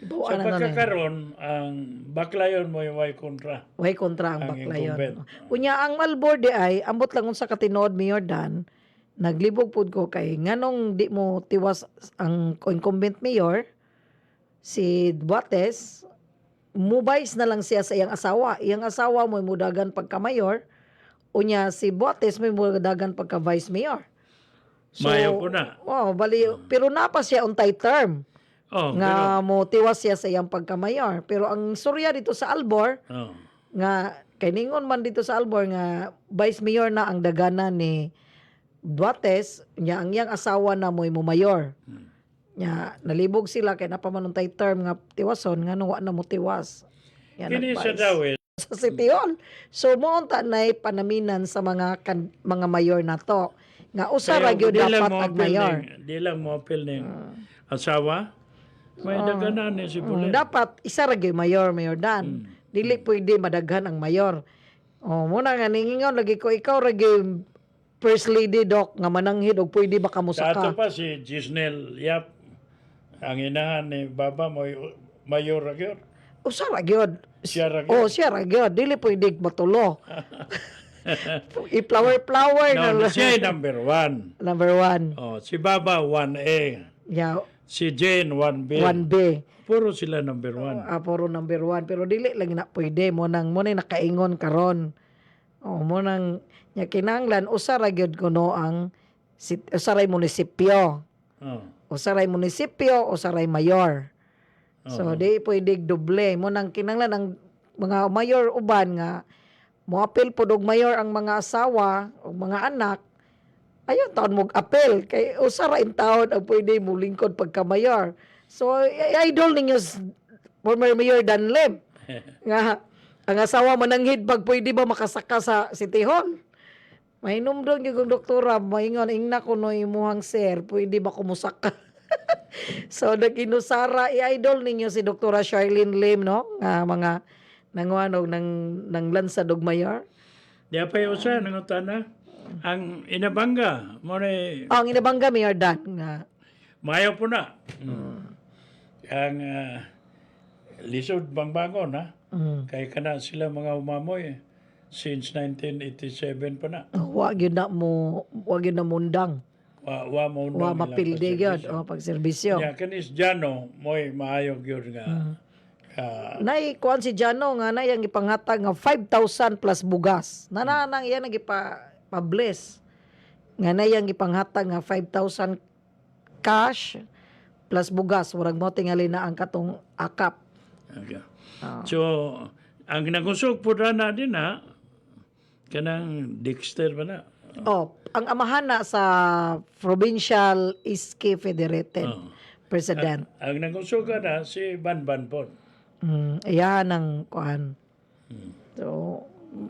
Ibawa Sa na nun eh. pagkakaroon, ang baklayon mo yung way kontra. Way kontra ang Ang baklayon. incumbent. Unya ang Malborde ay ambot lang unsa ka tinuod Mayor Dan, naglibog pud ko kay nganong di mo tiwas ang incumbent mayor si Duates, mubays na lang siya sa iyang asawa. Iyang asawa mo mudagan pagka mayor, unya si Duates may mudagan pagka vice mayor. Mayo po na. Oh, bali pero napa siya untay term. Oh, Nga mo tiwas siya sa iyang pagka-mayor. Pero ang surya dito sa Albor, oh. nga kay ningon man dito sa Albor nga vice mayor na ang daganan ni Duates, nya ang iyang asawa na mo'y mayor. Nya nalibog sila kay napamanuntay term nga tiwason nga wa na mo tiwas. Yan Kini sa advice. dawit, Sa City Hall. So mo unta nay panaminan sa mga mayor na to. Nga usa ra gyud dapat ag mayor. Di lang mo appeal ng asawa. May daganan ni si Bulen. Dapat isa ra gyud mayor Dan. Dili pwede madaghan ang mayor. Oh, muna nga ningingon lagi ko ikaw ra gyud first lady doc nga mananghid og pwede ba kamo Sa ato saka. pa si Gisnel Yap, ang inahan ni Baba mo mayor ra gyud. Usa ra gyud. Siya ra gyud. Oh, siya ra gyud. Dili pwede matulo. I-flower na No, lang. siya ay number 1. Number 1. Oh, si Baba 1A, Yeah, si Jane 1B. 1B. Puro sila number 1. Puro number 1 pero dili lang na pwede mo nang nakaingon karon. Oh, mo nang nya kinahanglan usa ra gyud kuno ang usaray munisipyo. Oh. Usaray munisipyo, usaray mayor. So di pwede doble mo nang kinahanglan ang mga mayor uban nga moapil pud og mayor ang mga asawa o mga anak. Ayun taon mo apel kay usa ra in taon ang pwede mo lingkod pagka mayor. So idol ninyo former mayor Danleb nga ang asawa mananghid pag pwede ba makasaka sa City Hall. Mainom doon yung doktora, maingon, ingna ko no imuhang sir, pwede ba kumusaka? So, nag-inusara, i-idol ninyo si Doktora Charlene Lim, no? Nga mga nangwanog ng lansa dog mayor. Di pa yung usa, nangutana. Ang inabangga, mo na Ang inabangga, Mayor Dan. Nga, mayo po na. Ang lisod bangbangon, ha? Kaya kana sila mga umamoy. Since 1987 pa na. wag yun na mundang. Wa mo Wa mapilde yun. O, pagserbisyo. Ya kanis Jano moy maayog yun nga. Nay, kuhan si Jano nga na yung ipanghatag nga 5,000 plus bugas. Nananang yan ang ipa-bless. Nga na yung ipanghatag nga 5,000 cash plus bugas. Warag mo tingali na ang katong akap. Okay. So ang nagusog po na din ha kanang Dexter ba na? Oh, ang amahan na sa Provincial Iski Federated President. Ang nagusog na si Banban po. Iyahan ang kuhan. So,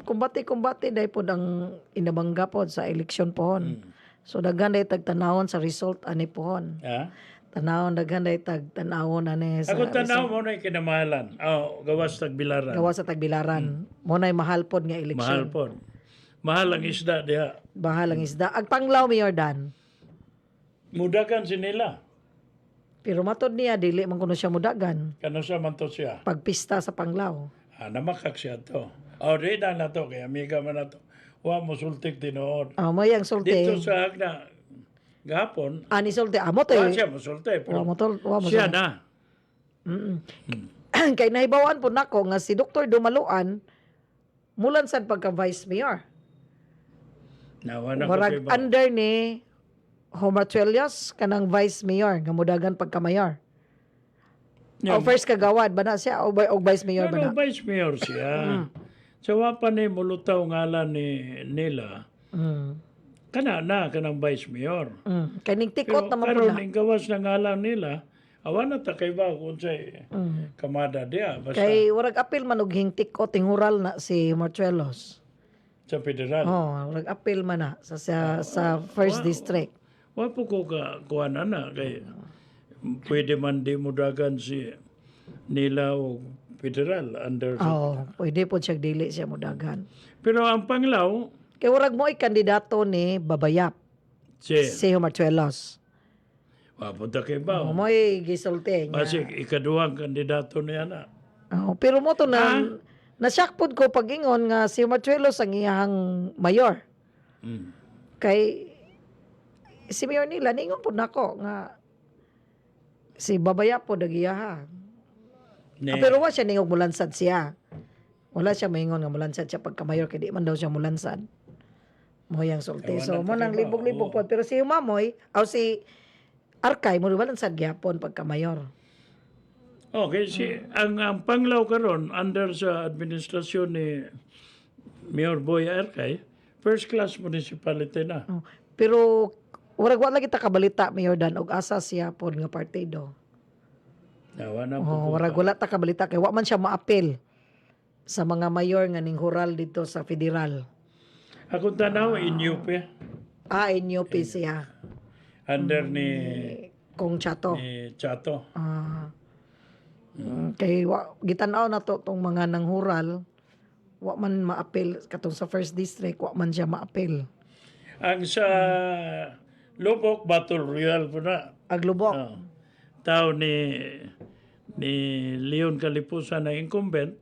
kumbati dahil po ang inabangga po sa eleksyon pohon. So, daghan dahil tagtanawon sa result ani pohon. Ha? Daghan dahil tagtanawon ani sa Ako tanaw mo na kinamahalan. Gawas tagbilaran. gawa sa Tagbilaran. Mo na'y mahal pod nga Mahal eleksyon. po. Mahal ang isda diha. Bahal ang isda. Ag panglaw, Mayor Dan. Mudagan sinila. Pero matod niya, dili man kuno siya mudagan. Kano sa man to siya? Pagpista sa panglaw. Namakak siya to. Di na to. Kaya amiga man na to. Wa mo sultik tinood. Mo yang Dito sulti. sa Agna, gahapon, Ani sulti. Amo to. wa siya mo sulti. Wa mo Pero tol, wa mo siya sulti. na. Kay nahibawan po nako nga si Dr. Dumaluan mulan sad pagka vice mayor. Nawa na ko Murag kay under ni Homartuelios kanang vice mayor nga mudagan pagka mayor. O first kagawad ba na siya o vice mayor ba Pero na? vice mayor siya. Sa wapa ni mulutaw ngalan nila, kanang vice mayor. Kaning Pero tikot naman po karon na. ning gawas na ngalan nila, awan na ta kay ba kung sa kamada dia basta Kay warag apil man og hingtikot tingural na si Marchuelos. sa federal. Warag apil man na sa first district. Wa po ko ka kuan ana kay pwede man di mudagan si nila o federal under Pwede po siya dili siya mudagan. pero ang Panglao Kay warag mo kandidato ni Babayap si Marchuelos. wa po ta kay ba. Mo'y gisulti niya. Kasi ikaduhang kandidato niya na. Pero mo to na-shock pod ko pag-ingon nga si Marchuelos ang iyang mayor. Kay si mayor nila ningon pod nako nga si Babayap po dagiyaha. Pero wa siya ningog mulansad siya. Wala siya maingon nga mulansad siya pagka mayor kay di man daw siya mulansad. Mo yang sulti. So mo nang libog-libog pod pero si Mamoy o si Arkay mo mulansad gyapon pagka mayor. Okay, ang Panglao karon under sa administrasyon ni Mayor Boy Arkay, first class municipality na. Pero wala kita kabalita Mayor Dan og asa siya pod nga partido. Nawa na po. Wala ta kabalita kay wa man siya maapil sa mga mayor nga ning hural dito sa federal. Akong tanaw in UP In UP siya. under ni Kung Chato. Chato. Kay gitanaw na to tong mga nanghural wa man maapil katong sa first district wa man siya maapil. Ang sa Lubok Battle Royale po na. Aglubok. Tao ni Leon Calipusa na incumbent.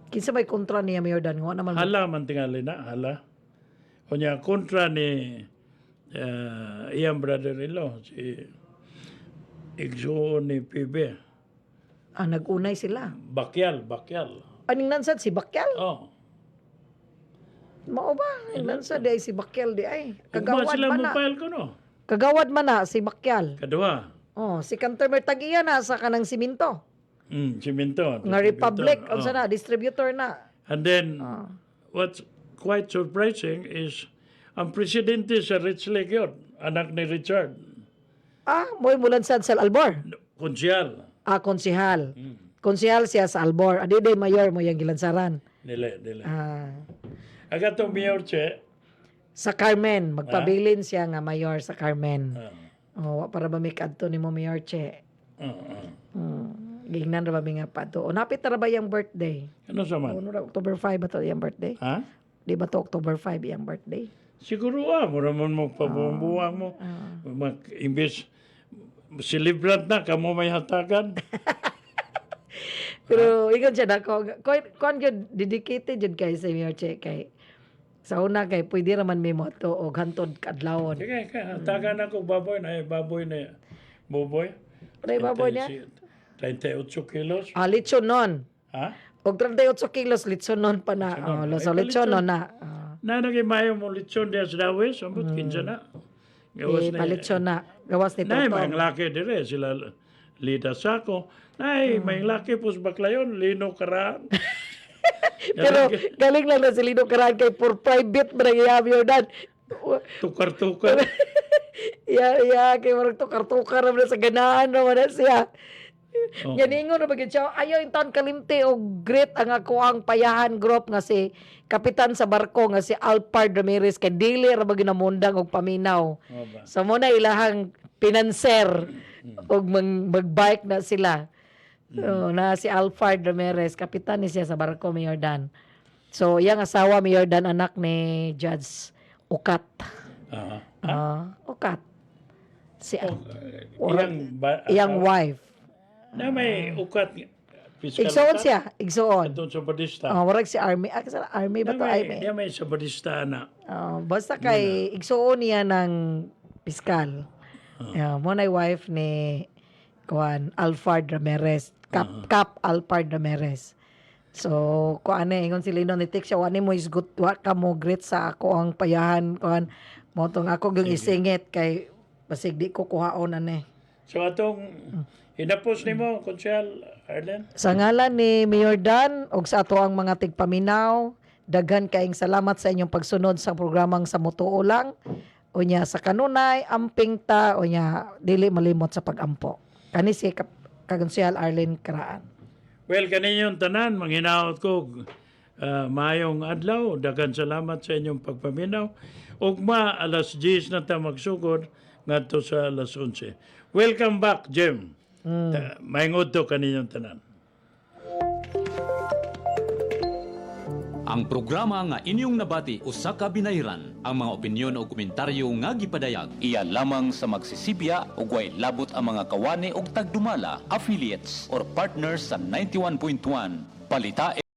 Kinsa may kontra niya Mayor Dan wa naman Hala man tingali na, hala. O niya, kontra ni iyang brother-in-law, si Igso ni PB. nagunay sila. Bakyal. Aning nansad si Bakyal? Oh. Mao ba? Nansad di ay si Bakyal di ay. Kagawad Kagawad sila man na. mobile ko, no? Kagawad man na si Bakyal. Kadua. Si Cantor Mertagia na sa kanang siminto. Siminto. Nga Republic, unsa na, distributor na. And then, what's quite surprising is, ang presidente sa Rich Lake yun, anak ni Richard. Mo'y mulansad sa Albor. Konsyal. Konsihal. Konsihal siya sa Albor. Adi mayor mo yung gilansaran. Nila. Agatong mayor che. Sa Carmen. Magpabilin siya nga mayor sa Carmen. Para ba may kadto ni mo mayor che. Gignan ra ba mi nga pa to. Napit na ra ba yung birthday? Ano sa man? October 5 ba to yung birthday? Ha? Di ba to October 5 yung birthday? Siguro mura man mo pabubuang mo. Imbes celebrant na, kamo may hatagan. Pero ingon siya na ko. Kon yun, dedicated yun kay sa mayor che kay sa una kay pwede raman may moto o hantod kadlawon. Sige, hatagan ako baboy na Boboy. Ano yung baboy niya? 38 kilos. Litson nun. Ha? Og 38 kilos litson nun pa na. So litson nun na. Nanagay mayo mo lechon diya sa Dawes, ambot kinsa na. Gawas na. Palitson na. Gawas ni Nay, may Toto. laki dire sila Lida Sako. Nay, may laki pus baklayon, Lino Karaan. Pero galing lang na si Lino Karaan kay for private ba nangyayami yun dan. Tukar-tukar. Kay marag tukar-tukar naman sa ganahan naman na siya. Ganingon na bagay siya. Ayaw yung taon kalimti o great ang ako ang payahan group nga si kapitan sa barko nga si Alpard Ramirez kay dili ra bagay namundang og paminaw. So mo na ilahang pinanser og magbike na sila. Na si Alpard Ramirez, kapitan ni siya sa barko Mayor Dan. So iyang asawa Mayor Dan anak ni Judge Ukat. Ukat. Si iyang wife. Na may ukat. Igsoon siya, igsoon. Doon sa Badista. Warag si Army. Sa Army ba to? Army. Di may sa Badista na. Basta kay igsoon niya ng piskal. Mo na wife ni Alfard Ramirez. Cap Alfard Ramirez. So, kuan ingon si Lino ni Tik siya, wani mo isgut, wa ka mo great sa ako ang payahan, kuan mo tong ako yung isingit kay basig di ko kuhaon ane. So atong hinapos nimo Konsyal Arlen. Sa ngalan ni Mayor Dan ug sa ato ang mga tigpaminaw, daghan kaayong salamat sa inyong pagsunod sa programang sa Mutuo Lang. Unya sa kanunay, amping ta, unya dili malimot sa pagampo. Kani si Kagonsyal Arlen Karaan. Well, kaninyong tanan, manghinaot ko, maayong adlaw, dagan salamat sa inyong pagpaminaw. Ugma, alas 10 na ta magsugod, ngadto sa alas 11. Welcome back, Jim. Maingod to kaninyong tanan. Ang programa nga inyong nabati usa ka binayran, ang mga opinyon o komentaryo nga gipadayag iya lamang sa magsisibya ug way labot ang mga kawani ug tagdumala, affiliates or partners sa 91.1 Balita